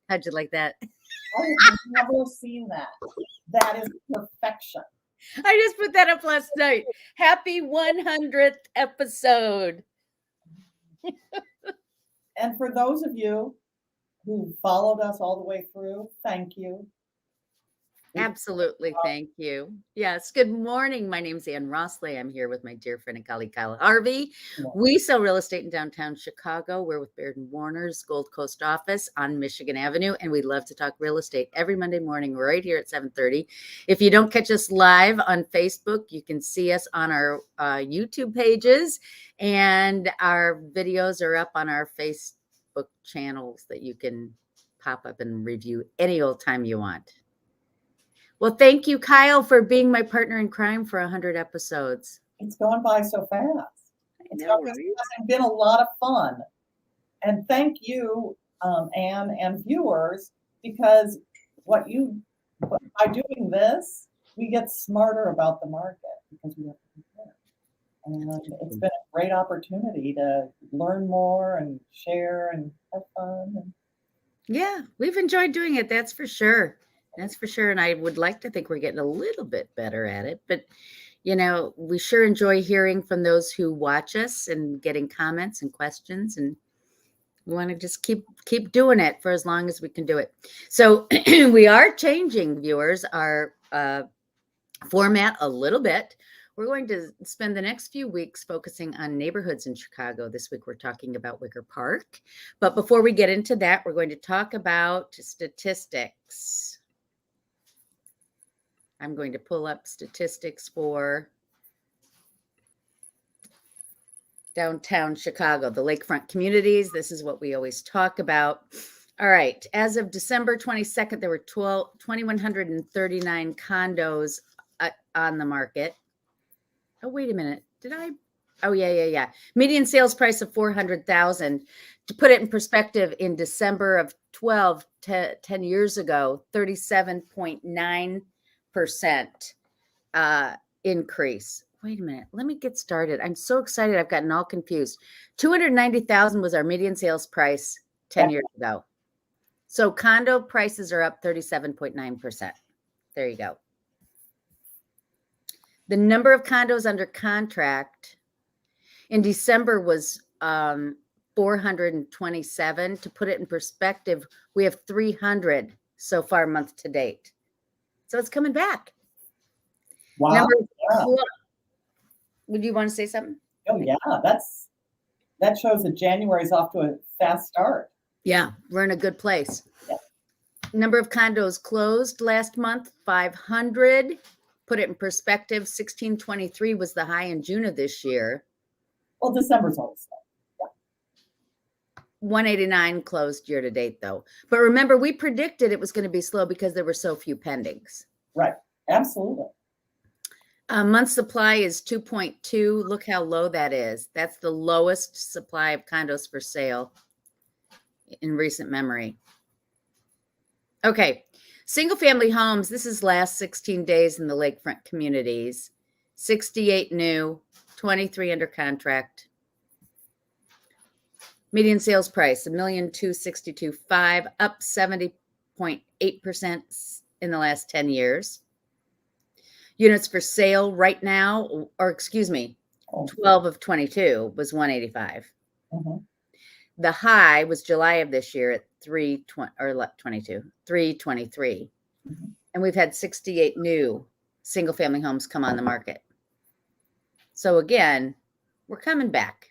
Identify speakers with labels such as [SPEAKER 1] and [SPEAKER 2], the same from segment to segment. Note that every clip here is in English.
[SPEAKER 1] How'd you like that?
[SPEAKER 2] I have never seen that. That is perfection.
[SPEAKER 1] I just put that up last night. Happy 100th episode.
[SPEAKER 2] And for those of you who followed us all the way through, thank you.
[SPEAKER 1] Absolutely. Thank you. Yes. Good morning. My name's Anne.Rossley. I'm here with my dear friend and colleague, Kyle Harvey. We sell real estate in downtown Chicago. We're with Baird & Warner's Gold Coast office on Michigan Avenue. And we love to talk real estate every Monday morning right here at 7:30. If you don't catch us live on Facebook, you can see us on our YouTube pages. And our videos are up on our Facebook channels that you can pop up and review any old time you want. Well, thank you, Kyle, for being my partner in crime for 100 episodes.
[SPEAKER 2] It's going by so fast. It's been a lot of fun. And thank you, Anne, and viewers, because by doing this, we get smarter about the market because we have to compare. And it's been a great opportunity to learn more and share and have fun.
[SPEAKER 1] Yeah, we've enjoyed doing it. That's for sure. That's for sure. And I would like to think we're getting a little bit better at it. But, you know, we sure enjoy hearing from those who watch us and getting comments and questions. And we want to just keep doing it for as long as we can do it. So we are changing, viewers, our format a little bit. We're going to spend the next few weeks focusing on neighborhoods in Chicago. This week, we're talking about Wicker Park. But before we get into that, we're going to talk about statistics. I'm going to pull up statistics for downtown Chicago, the lakefront communities. This is what we always talk about. All right. As of December 22nd, there were 2,139 condos on the market. Oh, wait a minute. Oh, yeah. Median sales price of $400,000. To put it in perspective, in December of 10 years ago, 37.9% increase. Wait a minute. Let me get started. I'm so excited. I've gotten all confused. 290,000 was our median sales price 10 years ago. So condo prices are up 37.9%. There you go. The number of condos under contract in December was 427. To put it in perspective, we have 300 so far month to date. So it's coming back.
[SPEAKER 2] Wow.
[SPEAKER 1] Would you want to say something?
[SPEAKER 2] Oh, yeah. That shows that January is off to a fast start.
[SPEAKER 1] Yeah, we're in a good place.
[SPEAKER 2] Yeah.
[SPEAKER 1] Number of condos closed last month, 500. Put it in perspective, 1623 was the high in June of this year.
[SPEAKER 2] Well, December's always slow. Yeah.
[SPEAKER 1] 189 closed year to date, though. But remember, we predicted it was going to be slow because there were so few pendings.
[SPEAKER 2] Right. Absolutely.
[SPEAKER 1] Month supply is 2.2. Look how low that is. That's the lowest supply of condos for sale in recent memory. Okay. Single family homes. This is last 16 days in the lakefront communities. 68 new, 23 under contract. Median sales price, $1,262,500, up 70.8% in the last 10 years. Units for sale right now, or excuse me, 12 of 22 was 185.
[SPEAKER 2] Mm-hmm.
[SPEAKER 1] The high was July of this year at 323.
[SPEAKER 2] Mm-hmm.
[SPEAKER 1] And we've had 68 new single family homes come on the market. So again, we're coming back.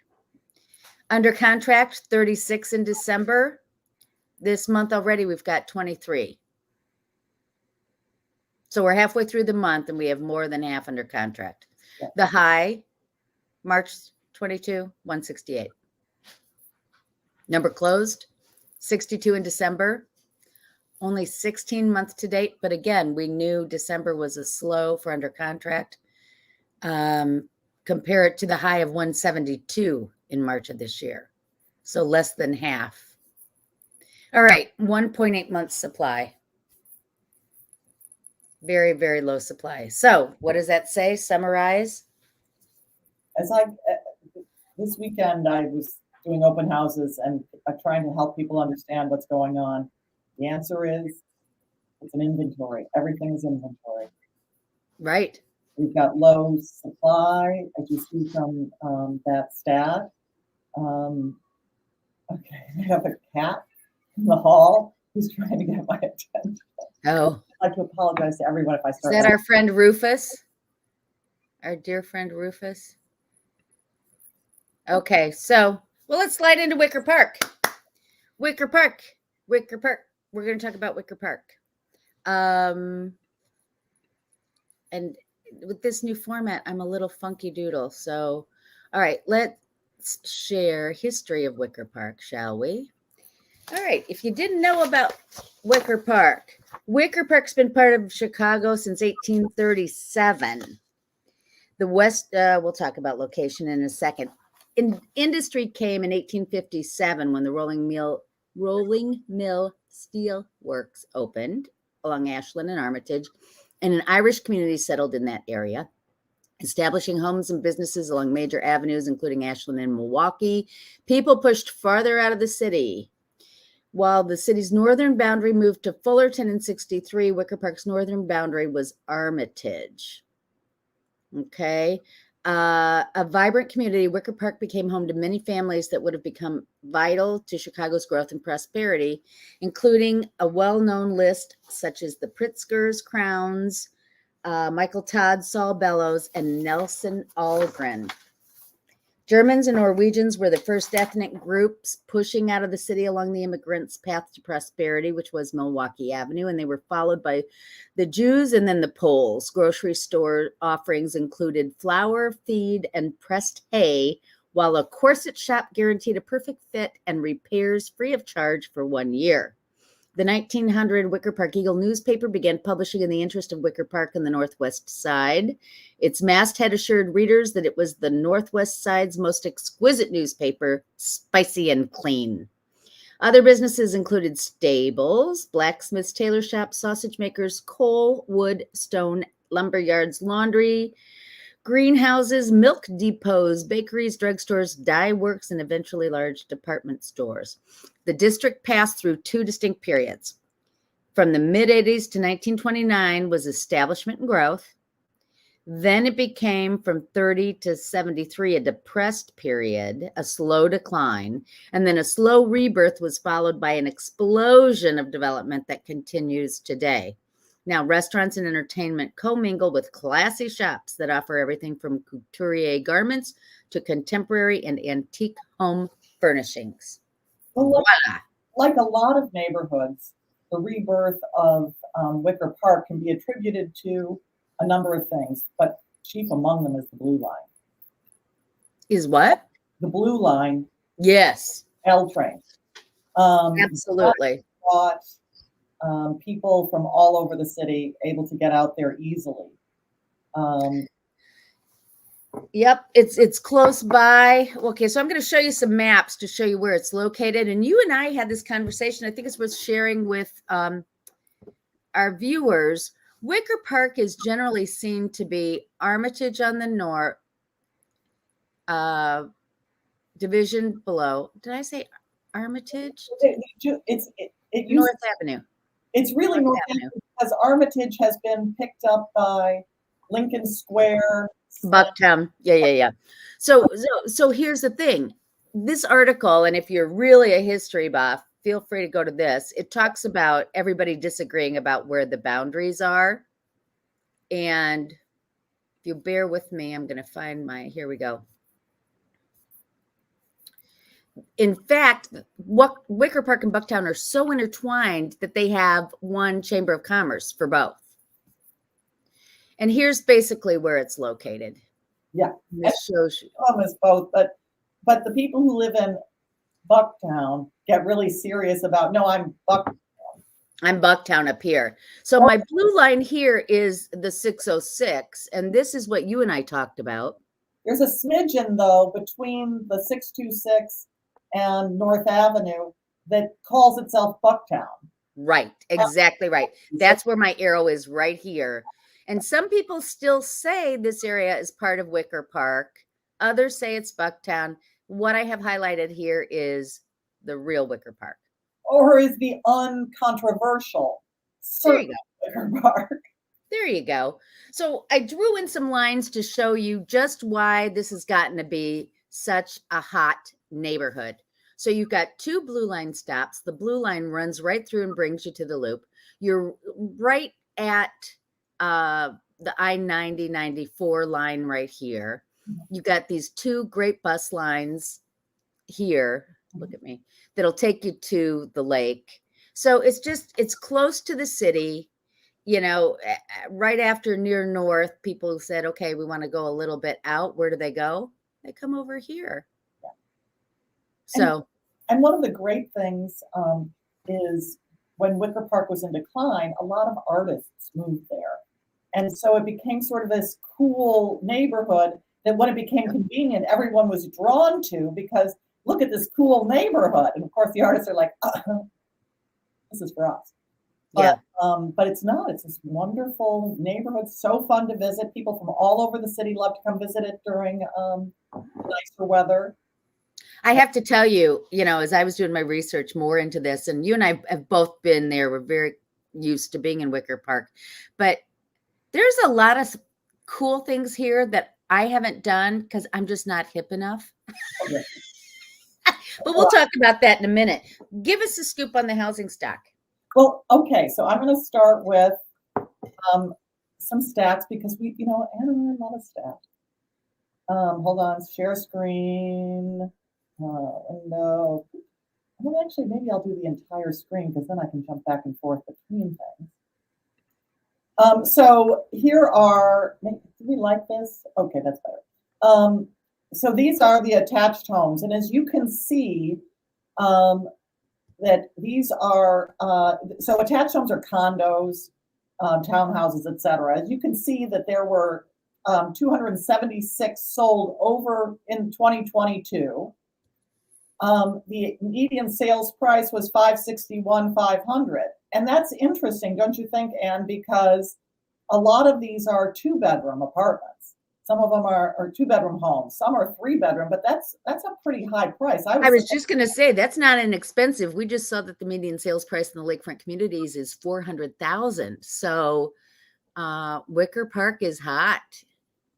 [SPEAKER 1] Under contract, 36 in December. This month already, we've got 23. So we're halfway through the month and we have more than half under contract.
[SPEAKER 2] Yeah.
[SPEAKER 1] The high, March 22, 168. Number closed, 62 in December. Only 16 month to date. But again, we knew December was a slow for under contract. Compare it to the high of 172 in March of this year. So less than half. All right, 1.8 months supply. Very, very low supply. So what does that say? Summarize.
[SPEAKER 2] This weekend, I was doing open houses and trying to help people understand what's going on. The answer is it's an inventory. Everything is inventory.
[SPEAKER 1] Right.
[SPEAKER 2] We've got low supply, as you see from that stat. Okay, I have a cat in the hall who's trying to get my attention.
[SPEAKER 1] Oh,
[SPEAKER 2] I'd like to apologize to everyone if I
[SPEAKER 1] is
[SPEAKER 2] start.
[SPEAKER 1] that our friend Rufus? Our dear friend Rufus? Okay, so, well, let's slide into Wicker Park. Wicker Park. Wicker Park. We're going to talk about Wicker Park. And with this new format, I'm a little funky doodle. So, all right, let's share history of Wicker Park, shall we? All right, if you didn't know about Wicker Park's been part of Chicago since 1837. The West, we'll talk about location in a second. Industry came in 1857 when the rolling mill steel works opened along Ashland and Armitage, and an Irish community settled in that area, establishing homes and businesses along major avenues, including Ashland and Milwaukee. People pushed farther out of the city. While the city's northern boundary moved to Fullerton in 63, Wicker Park's northern boundary was Armitage. Okay. A vibrant community, Wicker Park became home to many families that would have become vital to Chicago's growth and prosperity, including a well-known list such as the Pritzkers, Crowns, Michael Todd, Saul Bellows, and Nelson Algren. Germans and Norwegians were the first ethnic groups pushing out of the city along the immigrants' path to prosperity, which was Milwaukee Avenue, and they were followed by the Jews and then the Poles. Grocery store offerings included flour, feed, and pressed hay, while a corset shop guaranteed a perfect fit and repairs free of charge for 1 year. The 1900 Wicker Park Eagle newspaper began publishing in the interest of Wicker Park and the Northwest Side. Its masthead assured readers that it was the Northwest Side's most exquisite newspaper, spicy and clean. Other businesses included stables, blacksmiths, tailor shops, sausage makers, coal, wood, stone, lumber yards, laundry, greenhouses, milk depots, bakeries, drugstores, dye works, and eventually large department stores. The district passed through two distinct periods. From the mid-'80s to 1929 was establishment and growth. Then it became from 30 to 73 a depressed period, a slow decline, and then a slow rebirth was followed by an explosion of development that continues today. Now, restaurants and entertainment commingle with classy shops that offer everything from couturier garments to contemporary and antique home furnishings.
[SPEAKER 2] Well, like a lot of neighborhoods, the rebirth of Wicker Park can be attributed to a number of things, but chief among them is the Blue Line.
[SPEAKER 1] Is what?
[SPEAKER 2] The Blue Line.
[SPEAKER 1] Yes.
[SPEAKER 2] L train.
[SPEAKER 1] Absolutely.
[SPEAKER 2] Brought people from all over the city able to get out there easily.
[SPEAKER 1] Yep, it's close by. Okay, so I'm going to show you some maps to show you where it's located. And you and I had this conversation. I think it's worth sharing with our viewers. Wicker Park is generally seen to be Armitage on the north, division below. Did I say Armitage?
[SPEAKER 2] It's
[SPEAKER 1] North Avenue.
[SPEAKER 2] It's really North Avenue because Armitage has been picked up by Lincoln Square.
[SPEAKER 1] Bucktown. Yeah. So here's the thing. This article, and if you're really a history buff, feel free to go to this. It talks about everybody disagreeing about where the boundaries are. And if you bear with me, I'm going to find here we go. In fact, Wicker Park and Bucktown are so intertwined that they have one chamber of commerce for both. And here's basically where it's located.
[SPEAKER 2] Yeah.
[SPEAKER 1] This shows you.
[SPEAKER 2] Almost both, but the people who live in Bucktown get really serious about, no, I'm Bucktown.
[SPEAKER 1] I'm Bucktown up here. So my blue line here is the 606, and this is what you and I talked about.
[SPEAKER 2] There's a smidgen, though, between the 626 and North Avenue that calls itself Bucktown.
[SPEAKER 1] Right, exactly right. That's where my arrow is, right here. And some people still say this area is part of Wicker Park. Others say it's Bucktown. What I have highlighted here is the real Wicker Park.
[SPEAKER 2] or is the uncontroversial
[SPEAKER 1] There you
[SPEAKER 2] certain
[SPEAKER 1] go.
[SPEAKER 2] Wicker Park.
[SPEAKER 1] There you go. So I drew in some lines to show you just why this has gotten to be such a hot neighborhood. So you've got two blue line stops. The blue line runs right through and brings you to the loop. You're right at the I-90-94 line right here. You got these two great bus lines here. Look at me. That'll take you to the lake. So it's close to the city. You know, right after near north, people said, okay, we want to go a little bit out. Where do they go? They come over here.
[SPEAKER 2] Yeah.
[SPEAKER 1] So,
[SPEAKER 2] and one of the great things is when Wicker Park was in decline, a lot of artists moved there. And so it became sort of this cool neighborhood that when it became convenient, everyone was drawn to because look at this cool neighborhood. And of course, the artists are like, this is for us. But,
[SPEAKER 1] yeah.
[SPEAKER 2] But it's not. It's this wonderful neighborhood, so fun to visit. People from all over the city love to come visit it during nicer weather.
[SPEAKER 1] I have to tell you, you know, as I was doing my research more into this, and you and I have both been there, we're very used to being in Wicker Park, but there's a lot of cool things here that I haven't done because I'm just not hip enough.
[SPEAKER 2] Okay.
[SPEAKER 1] But we'll talk about that in a minute. Give us a scoop on the housing stock.
[SPEAKER 2] Well, okay, so I'm going to start with some stats because we, you know, Anna and I love a stat. Hold on, share screen. Window. Well, actually, maybe I'll do the entire screen because then I can jump back and forth between things. So here are, do we like this? Okay, that's better. So these are the attached homes. And as you can see, that these are, so attached homes are condos, townhouses, etc. As you can see that there were 276 sold over in 2022. The median sales price was $561,500. And that's interesting, don't you think, Anne? Because a lot of these are two-bedroom apartments. Some of them are two-bedroom homes. Some are three-bedroom, but that's a pretty high price.
[SPEAKER 1] I was just going to say that's not inexpensive. We just saw that the median sales price in the lakefront communities is $400,000. So Wicker Park is hot.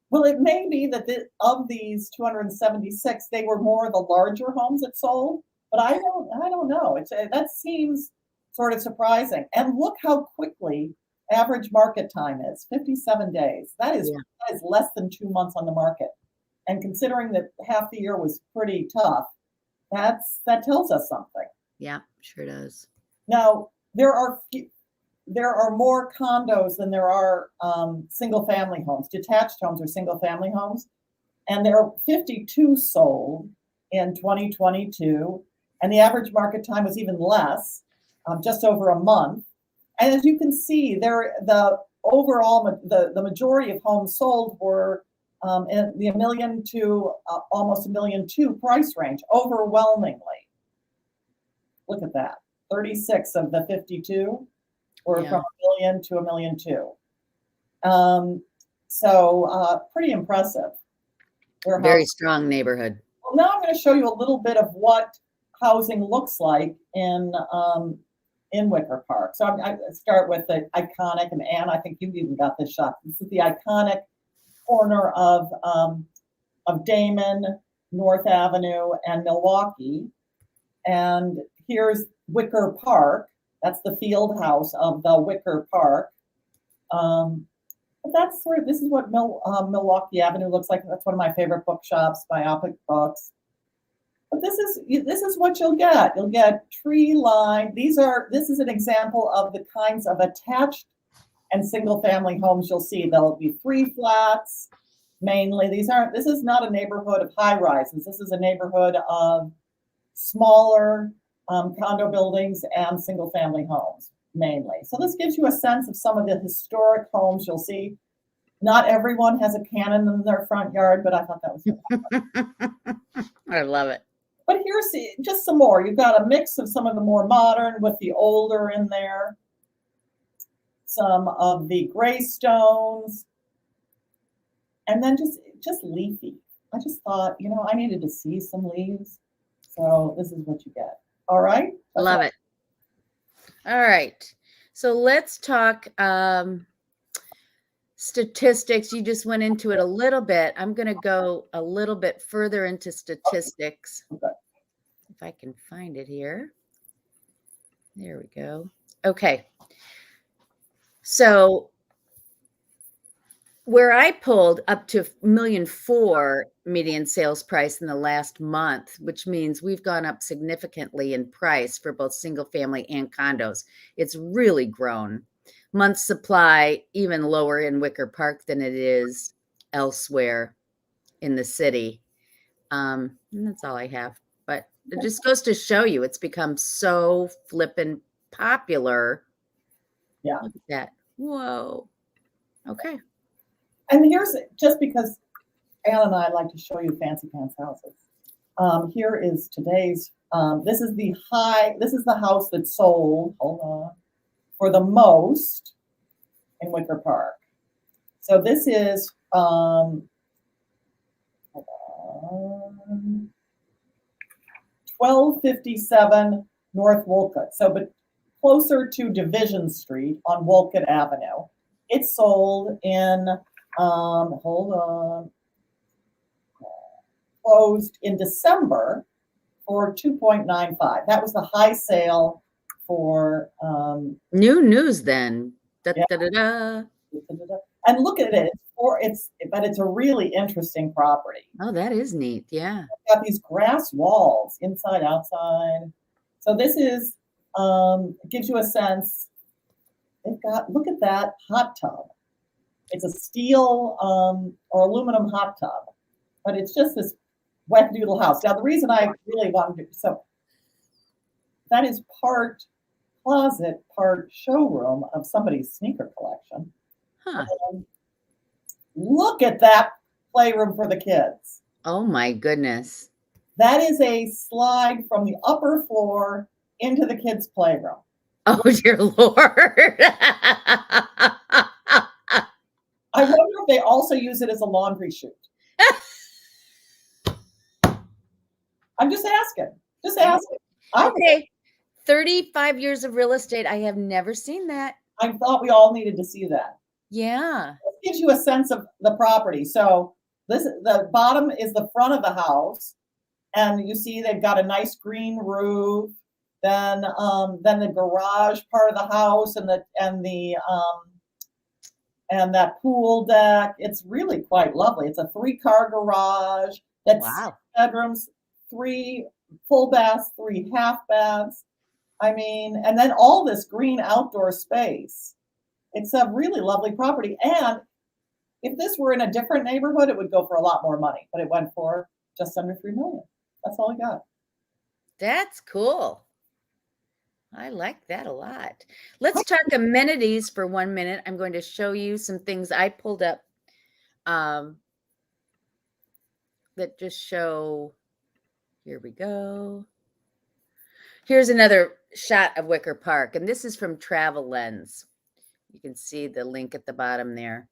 [SPEAKER 2] Well, it may be that of these 276, they were more of the larger homes that sold, but I don't know. That seems sort of surprising. And look how quickly average market time is, 57 days. That is less than 2 months on the market. And considering that half the year was pretty tough, that tells us something.
[SPEAKER 1] Yeah, sure does.
[SPEAKER 2] Now, there are more condos than there are single family homes, detached homes or single family homes. And there are 52 sold in 2022. And the average market time was even less, just over a month. And as you can see, the majority of homes sold were in the $1 million to almost $1.2 million price range, overwhelmingly. Look at that, 36 of the 52 were from $1 million to $1.2 million. So pretty impressive.
[SPEAKER 1] Very strong neighborhood.
[SPEAKER 2] Well, now I'm going to show you a little bit of what housing looks like in Wicker Park. So I start with the iconic, and Anne, I think you even got this shot. This is the iconic corner of Damon, North Avenue, and Milwaukee. And here's Wicker Park. That's the field house of the Wicker Park. But that's this is what Milwaukee Avenue looks like. That's one of my favorite bookshops, Biopic Books. But this is what you'll get. You'll get tree line. This is an example of the kinds of attached and single family homes you'll see. There'll be 3 flats mainly. This is not a neighborhood of high rises. This is a neighborhood of smaller condo buildings and single family homes mainly. So this gives you a sense of some of the historic homes you'll see. Not everyone has a cannon in their front yard, but I thought that was
[SPEAKER 1] I love it.
[SPEAKER 2] But here's just some more. You've got a mix of some of the more modern with the older in there. Some of the gray stones. And then just leafy. I just thought, I needed to see some leaves. So this is what you get. All right?
[SPEAKER 1] Love it. All right. So let's talk statistics. You just went into it a little bit. I'm going to go a little bit further into statistics.
[SPEAKER 2] Okay.
[SPEAKER 1] If I can find it here. There we go. Okay. So where I pulled up to $1.4 million median sales price in the last month, which means we've gone up significantly in price for both single family and condos. It's really grown. Month supply even lower in Wicker Park than it is elsewhere in the city. And that's all I have. But it just goes to show you it's become so flippin' popular.
[SPEAKER 2] Yeah.
[SPEAKER 1] Look at that. Whoa. Okay.
[SPEAKER 2] And here's, just because Anne and I like to show you fancy pants houses. Here is today's, this is the house that sold, hold on, for the most in Wicker Park. So this is, hold on, 1257 North Wolcott. So, but closer to Division Street on Wolcott Avenue. It sold in, hold on, closed in December for 2.95. That was the high sale for
[SPEAKER 1] new news then. Da,
[SPEAKER 2] yeah.
[SPEAKER 1] da, da, da.
[SPEAKER 2] And look at it. But it's a really interesting property.
[SPEAKER 1] Oh, that is neat. Yeah.
[SPEAKER 2] It's got these grass walls, inside, outside. So this is gives you a sense. They've got, look at that hot tub. It's a steel or aluminum hot tub, but it's just this wet noodle house. Now, the reason I really wanted to, so that is part closet, part showroom of somebody's sneaker collection.
[SPEAKER 1] Huh.
[SPEAKER 2] Look at that playroom for the kids.
[SPEAKER 1] Oh my goodness.
[SPEAKER 2] That is a slide from the upper floor into the kids' playroom.
[SPEAKER 1] Oh dear Lord.
[SPEAKER 2] I wonder if they also use it as a laundry chute. I'm just asking. Just asking.
[SPEAKER 1] Okay. 35 years of real estate. I have never seen that.
[SPEAKER 2] I thought we all needed to see that.
[SPEAKER 1] Yeah.
[SPEAKER 2] It gives you a sense of the property. So the bottom is the front of the house, and you see they've got a nice green roof. Then the garage part of the house and that pool deck. It's really quite lovely. It's a 3-car garage. That's
[SPEAKER 1] wow.
[SPEAKER 2] 6 bedrooms, 3 full baths, 3 half baths. I mean, and then all this green outdoor space. It's a really lovely property. And if this were in a different neighborhood, it would go for a lot more money, but it went for just under $3 million. That's all I got.
[SPEAKER 1] That's cool. I like that a lot. Let's talk amenities for 1 minute. I'm going to show you some things I pulled up that just show, here we go. Here's another shot of Wicker Park, and this is from Travel Lens. You can see the link at the bottom there.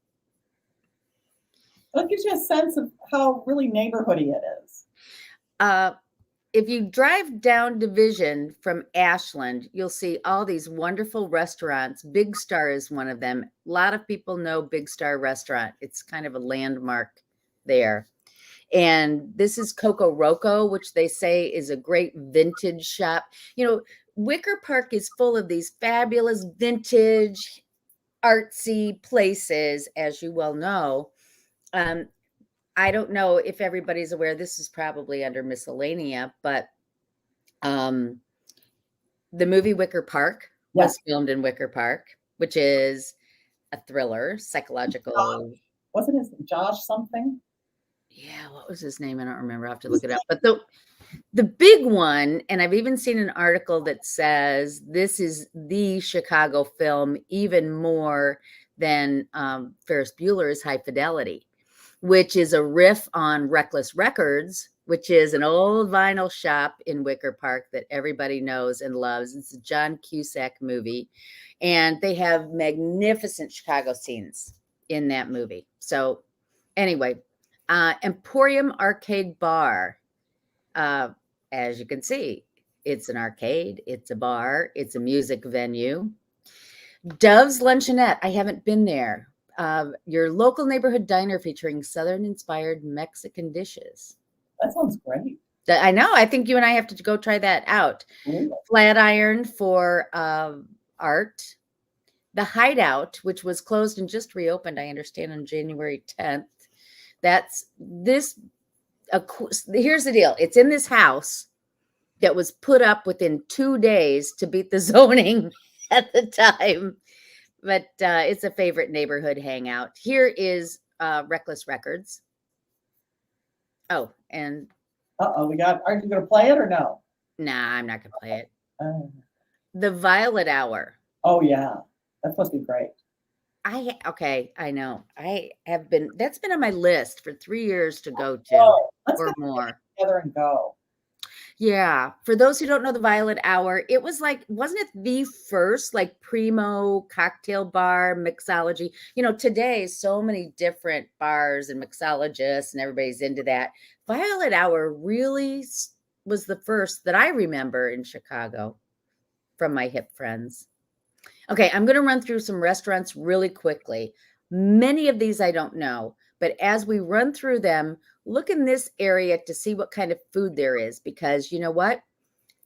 [SPEAKER 2] That gives you a sense of how really neighborhoody it is.
[SPEAKER 1] If you drive down Division from Ashland, you'll see all these wonderful restaurants. Big Star is one of them. A lot of people know Big Star Restaurant. It's kind of a landmark there. And this is Coco Roco, which they say is a great vintage shop. You know, Wicker Park is full of these fabulous vintage, artsy places, as you well know. I don't know if everybody's aware, this is probably under miscellanea, but the movie Wicker Park was filmed in Wicker Park, which is a thriller, psychological.
[SPEAKER 2] Wasn't his Josh something?
[SPEAKER 1] Yeah, what was his name? I don't remember. I have to look it up. But the big one, and I've even seen an article that says this is the Chicago film, even more than Ferris Bueller's High Fidelity, which is a riff on Reckless Records, which is an old vinyl shop in Wicker Park that everybody knows and loves. It's a John Cusack movie, and they have magnificent Chicago scenes in that movie. So anyway, Emporium Arcade Bar, as you can see, It's an arcade. It's a bar. It's a music venue. Dove's Luncheonette. I haven't been there. Your local neighborhood diner featuring Southern-inspired Mexican dishes.
[SPEAKER 2] That sounds great.
[SPEAKER 1] I know. I think you and I have to go try that out.
[SPEAKER 2] Really?
[SPEAKER 1] Flatiron for art. The Hideout, which was closed and just reopened, I understand, on January 10th. Here's the deal. It's in this house that was put up within 2 days to beat the zoning at the time. But it's a favorite neighborhood hangout. Here is Reckless Records. Oh, and
[SPEAKER 2] Aren't you going to play it or no?
[SPEAKER 1] Nah, I'm not going to play it. The Violet Hour.
[SPEAKER 2] Oh, yeah. That's supposed to be great.
[SPEAKER 1] I know. That's been on my list for 3 years to go to or more.
[SPEAKER 2] Together and go.
[SPEAKER 1] Yeah. For those who don't know the Violet Hour, it was wasn't it the first primo cocktail bar mixology? Today, so many different bars and mixologists and everybody's into that. Violet Hour really was the first that I remember in Chicago from my hip friends. Okay, I'm going to run through some restaurants really quickly. Many of these I don't know, but as we run through them, look in this area to see what kind of food there is, because you know what?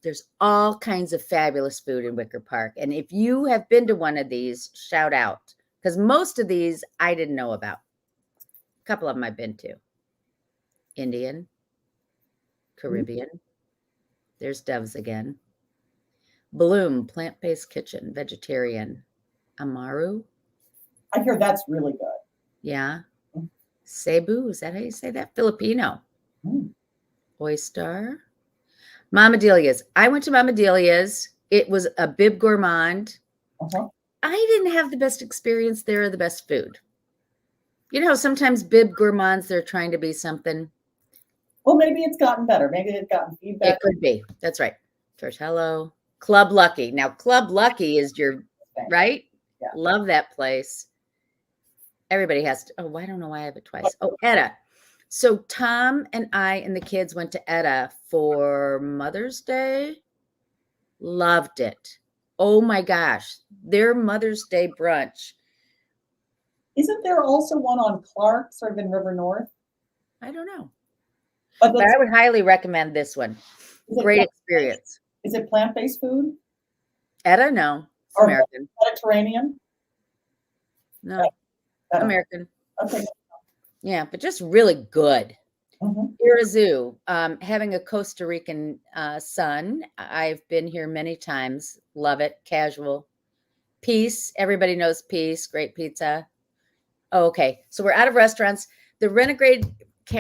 [SPEAKER 1] There's all kinds of fabulous food in Wicker Park. And if you have been to one of these, shout out, because most of these I didn't know about. A couple of them I've been to. Indian, Caribbean. There's Dove's again. Bloom, plant-based kitchen, vegetarian. Amaru.
[SPEAKER 2] I hear that's really good.
[SPEAKER 1] Yeah. Cebu, is that how you say that? Filipino. Oyster. Mama Delia's. I went to Mama Delia's. It was a bib gourmand. I didn't have the best experience there or the best food. Sometimes bib gourmands, they're trying to be something.
[SPEAKER 2] Well, maybe it's gotten better. Maybe it's gotten feedback.
[SPEAKER 1] It could be. That's right. Tortello. Club Lucky. Now, Club Lucky is right? Yeah. Love that place. Everybody has to. Oh, I don't know why I have it twice. Oh, Etta. So Tom and I and the kids went to Etta for Mother's Day. Loved it. Oh my gosh. Their Mother's Day brunch.
[SPEAKER 2] Isn't there also one on Clark, sort of in River North?
[SPEAKER 1] I don't know.
[SPEAKER 2] But
[SPEAKER 1] I would highly recommend this one. Great experience.
[SPEAKER 2] Is it plant-based food?
[SPEAKER 1] Etta, no. It's
[SPEAKER 2] or
[SPEAKER 1] American.
[SPEAKER 2] Mediterranean?
[SPEAKER 1] No. American.
[SPEAKER 2] Okay.
[SPEAKER 1] Yeah, but just really good. Irazu, having a Costa Rican son. I've been here many times. Love it. Casual. Peace. Everybody knows Peace. Great pizza. Oh, okay. So we're out of restaurants. The Renegade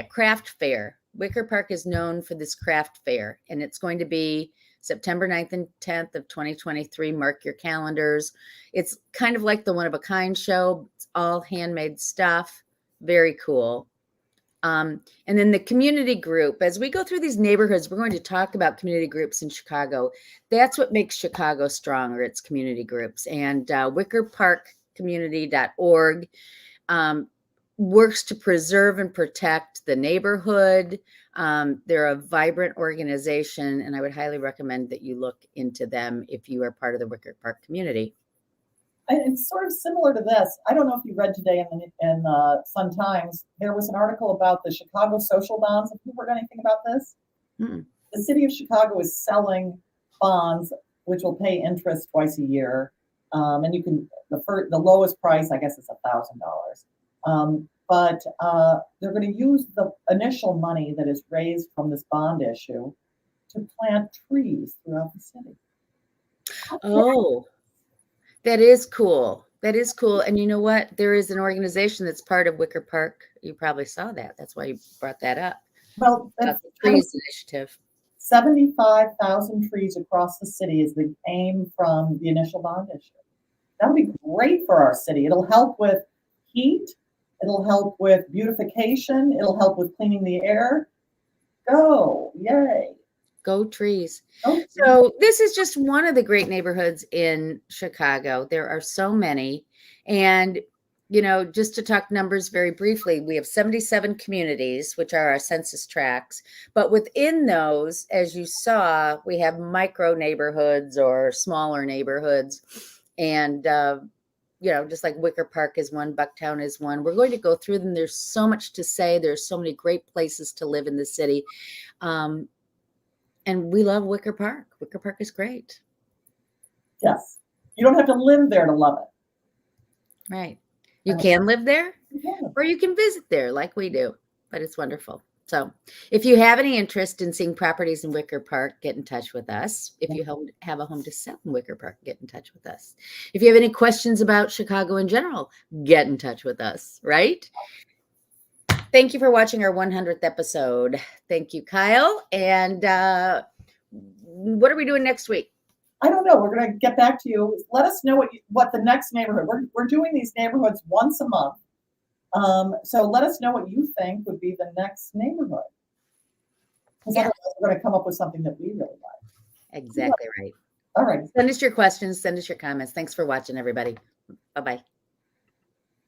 [SPEAKER 1] Craft Fair. Wicker Park is known for this craft fair, and it's going to be September 9th and 10th of 2023. Mark your calendars. It's kind of like the One of a Kind show. It's all handmade stuff. Very cool. And then the community group. As we go through these neighborhoods, we're going to talk about community groups in Chicago. That's what makes Chicago stronger. It's community groups. And wickerparkcommunity.org works to preserve and protect the neighborhood. They're a vibrant organization, and I would highly recommend that you look into them if you are part of the Wicker Park community.
[SPEAKER 2] It's sort of similar to this. I don't know if you read today in Sun Times, there was an article about the Chicago social bonds. Have you heard anything about this? The city of Chicago is selling bonds, which will pay interest twice a year. And you can, the lowest price, I guess, is $1,000. But they're going to use the initial money that is raised from this bond issue to plant trees throughout the city.
[SPEAKER 1] Oh, that is cool. That is cool. And you know what? There is an organization that's part of Wicker Park. You probably saw that. That's why you brought that up.
[SPEAKER 2] Well,
[SPEAKER 1] the Trees Initiative.
[SPEAKER 2] 75,000 trees across the city is the aim from the initial bond issue. That'll be great for our city. It'll help with heat. It'll help with beautification. It'll help with cleaning the air. Go. Yay.
[SPEAKER 1] Go trees. So this is just one of the great neighborhoods in Chicago. There are so many. And just to talk numbers very briefly, we have 77 communities, which are our census tracts. But within those, as you saw, we have micro neighborhoods or smaller neighborhoods. And, just like Wicker Park is one, Bucktown is one. We're going to go through them. There's so much to say. There's so many great places to live in the city. And we love Wicker Park. Wicker Park is great.
[SPEAKER 2] Yes. You don't have to live there to love it.
[SPEAKER 1] Right. You can live there or you can visit there like we do, but it's wonderful. So if you have any interest in seeing properties in Wicker Park, get in touch with us. If you have a home to sell in Wicker Park, get in touch with us. If you have any questions about Chicago in general, get in touch with us, right? Thank you for watching our 100th episode. Thank you, Kyle. And what are we doing next week?
[SPEAKER 2] I don't know. We're going to get back to you. Let us know what the next neighborhood. We're doing these neighborhoods once a month. So let us know what you think would be the next neighborhood. Because otherwise we're going to come up with something that we really like.
[SPEAKER 1] Exactly right.
[SPEAKER 2] All right.
[SPEAKER 1] Send us your questions. Send us your comments. Thanks for watching, everybody. Bye-bye.